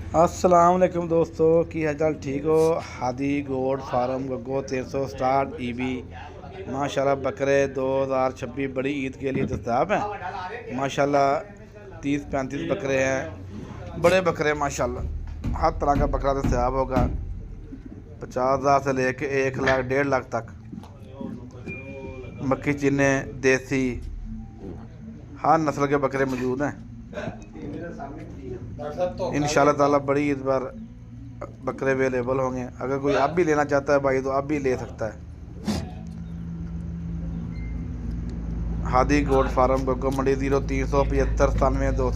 अस्सलाम वालेकुम दोस्तों, की हाल चाल? ठीक हो? हादी गोड फार्म गग्गो 367 ईबी माशाल्लाह बकरे 2026 बड़ी ईद के लिए दस्ताब हैं। माशाल्लाह 30-35 बकरे हैं, बड़े बकरे माशाल्लाह। हर तरह का बकरा दस्ताब होगा, 50,000 से लेके 1 लाख 1.5 लाख तक। मक्खी चीने देसी हर नस्ल के बकरे मौजूद हैं। इंशाल्लाह ताला बड़ी ईद पर बकरे अवेलेबल होंगे। अगर कोई आप भी लेना चाहता है भाई तो आप भी ले सकता है। हादी गोड फार्म गग्गो मंडी 0375 97 200।